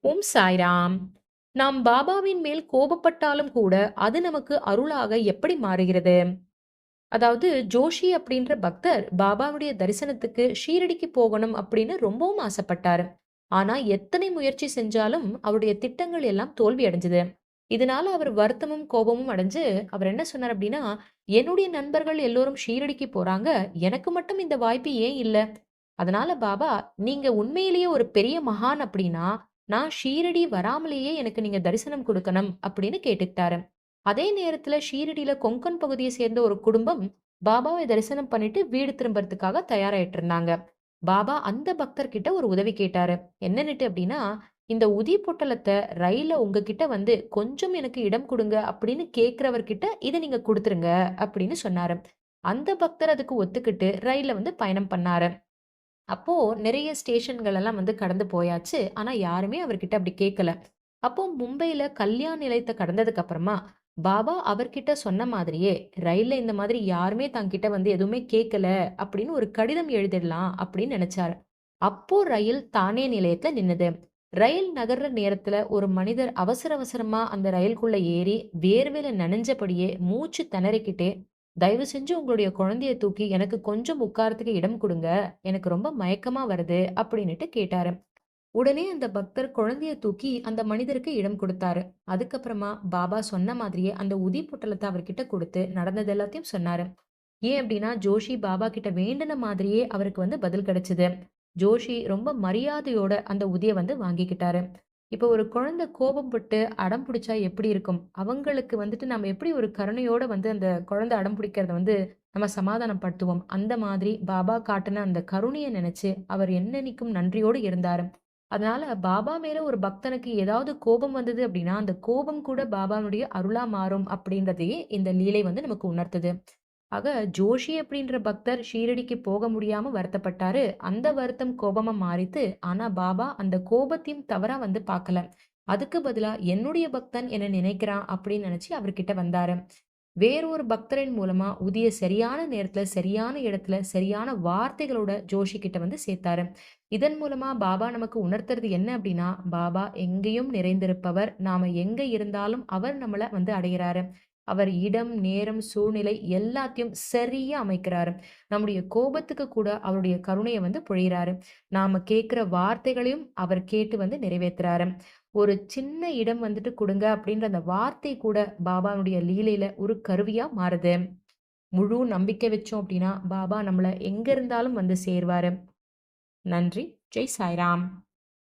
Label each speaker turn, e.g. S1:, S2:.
S1: ஓம் சாய்ராம். நாம் பாபாவின் மேல் கோபப்பட்டாலும் கூட, அது நமக்கு அருளாக எப்படி மாறுகிறது? அதாவது ஜோஷி அப்படின்ற பக்தர் பாபாவுடைய தரிசனத்துக்கு ஷீரடிக்கு போகணும் அப்படின்னு ரொம்பவும் ஆசைப்பட்டாரு. ஆனா எத்தனை முயற்சி செஞ்சாலும் அவருடைய திட்டங்கள் எல்லாம் தோல்வி அடைஞ்சது. இதனால அவர் வருத்தமும் கோபமும் அடைஞ்சு அவர் என்ன சொன்னார் அப்படின்னா, என்னுடைய நண்பர்கள் எல்லோரும் ஷீரடிக்கு போறாங்க. எனக்கு மட்டும் இந்த வாய்ப்பு ஏன் இல்ல? அதனால பாபா, நீங்க உண்மையிலேயே ஒரு பெரிய மகான் அப்படின்னா, நான் ஷீரடி வராமலேயே எனக்கு நீங்க தரிசனம் குடுக்கணும் அப்படின்னு கேட்டுக்கிட்டாரு. அதே நேரத்துல ஷீரடியில கொங்கன் பகுதியை சேர்ந்த ஒரு குடும்பம் பாபாவை தரிசனம் பண்ணிட்டு வீடு திரும்புறதுக்காக தயாராயிட்டு இருந்தாங்க. பாபா அந்த பக்தர்கிட்ட ஒரு உதவி கேட்டாரு. என்னன்னுட்டு அப்படின்னா, இந்த உதி பொட்டலத்த ரயில்ல உங்ககிட்ட வந்து கொஞ்சம் எனக்கு இடம் குடுங்க அப்படின்னு கேட்கிறவர்கிட்ட இத நீங்க குடுத்துருங்க அப்படின்னு சொன்னாரு. அந்த பக்தர் அதுக்கு ஒத்துக்கிட்டு ரயில்ல வந்து பயணம் பண்ணாரு. அப்போ நிறைய ஸ்டேஷன்கள் எல்லாம் வந்து கடந்து போயாச்சு. ஆனா யாருமே அவர்கிட்ட அப்படி கேட்கல. அப்போ மும்பையில கல்யாண் நிலையத்த கடந்ததுக்கு அப்புறமா, பாபா அவர்கிட்ட சொன்ன மாதிரியே, ரயில்ல இந்த மாதிரி யாருமே தன்கிட்ட வந்து எதுவுமே கேட்கல அப்படின்னு ஒரு கடிதம் எழுதிடலாம் அப்படின்னு நினைச்சாரு. அப்போ ரயில் தானே நிலையத்துல நின்னுது. ரயில் நகர்ற நேரத்துல ஒரு மனிதர் அவசர அவசரமா அந்த ரயில்குள்ள ஏறி, வேர்வையில நனைஞ்சபடியே மூச்சு திணறிக்கிட்டே, "தயவு செஞ்சு உங்களுடைய குழந்தைய தூக்கி எனக்கு கொஞ்சம் உட்கார்றதுக்கு இடம் குடுங்க. எனக்கு ரொம்ப மயக்கமா வருது" அப்படின்னுட்டு கேட்டாரு. உடனே அந்த பக்தர் குழந்தைய தூக்கி அந்த மனிதருக்கு இடம் கொடுத்தாரு. அதுக்கப்புறமா பாபா சொன்ன மாதிரியே அந்த உதி பொட்டலத்த அவர்கிட்ட குடுத்து நடந்தது எல்லாத்தையும் சொன்னாரு. ஏன் அப்படின்னா, ஜோஷி பாபா கிட்ட வேண்டுன மாதிரியே அவருக்கு வந்து பதில் கிடைச்சது. ஜோஷி ரொம்ப மரியாதையோட அந்த உதிய வந்து வாங்கிக்கிட்டாரு. இப்போ ஒரு குழந்தை கோபப்பட்டு அடம் பிடிச்சா எப்படி இருக்கும்? அவங்களுக்கு வந்துட்டு நம்ம எப்படி ஒரு கருணையோட வந்து அந்த குழந்தை அடம் பிடிக்கிறத வந்து நம்ம சமாதானப்படுத்துவோம். அந்த மாதிரி பாபா காட்டுன அந்த கருணைய நினைச்சு அவர் என்னன்னைக்கும் நன்றியோடு இருந்தாரு. அதனால பாபா மேல ஒரு பக்தனுக்கு ஏதாவது கோபம் வந்தது அப்படின்னா, அந்த கோபம் கூட பாபாவுடைய அருளா மாறும் அப்படின்றதையே இந்த லீலை வந்து நமக்கு உணர்த்துது. ஆக ஜோஷி அப்படின்ற பக்தர் ஷீரடிக்கு போக முடியாம வருத்தப்பட்டாரு. அந்த வருத்தம் கோபமா மாறித்து. ஆனா பாபா அந்த கோபத்தையும் தவறா வந்து பார்க்கல. அதுக்கு பதிலா என்னுடைய பக்தன் என்ன நினைக்கிறான் அப்படின்னு நினைச்சு அவர்கிட்ட வந்தாரு. வேறொரு பக்தரின் மூலமா உதிய சரியான நேரத்துல, சரியான இடத்துல, சரியான வார்த்தைகளோட ஜோஷி கிட்ட வந்து சேர்த்தாரு. இதன் மூலமா பாபா நமக்கு உணர்த்துறது என்ன அப்படின்னா, பாபா எங்கேயும் நிறைந்திருப்பவர். நாம எங்க இருந்தாலும் அவர் நம்மள வந்து அடையிறாரு. அவர் இடம், நேரம், சூழ்நிலை எல்லாத்தையும் சரியா அமைக்கிறாரு. நம்முடைய கோபத்துக்கு கூட அவருடைய கருணைய வந்து பொழியிறாரு. நாம கேட்கிற வார்த்தைகளையும் அவர் கேட்டு வந்து நிறைவேத்துறாரு. ஒரு சின்ன இடம் வந்துட்டு குடுங்க அப்படின்ற அந்த வார்த்தை கூட பாபாவுடைய லீலையில ஒரு கருவியா மாறுது. முழு நம்பிக்கை வச்சோம் அப்படின்னா, பாபா நம்மள எங்க இருந்தாலும் வந்து சேர்வாரு. நன்றி. ஜெய் சாய்ராம்.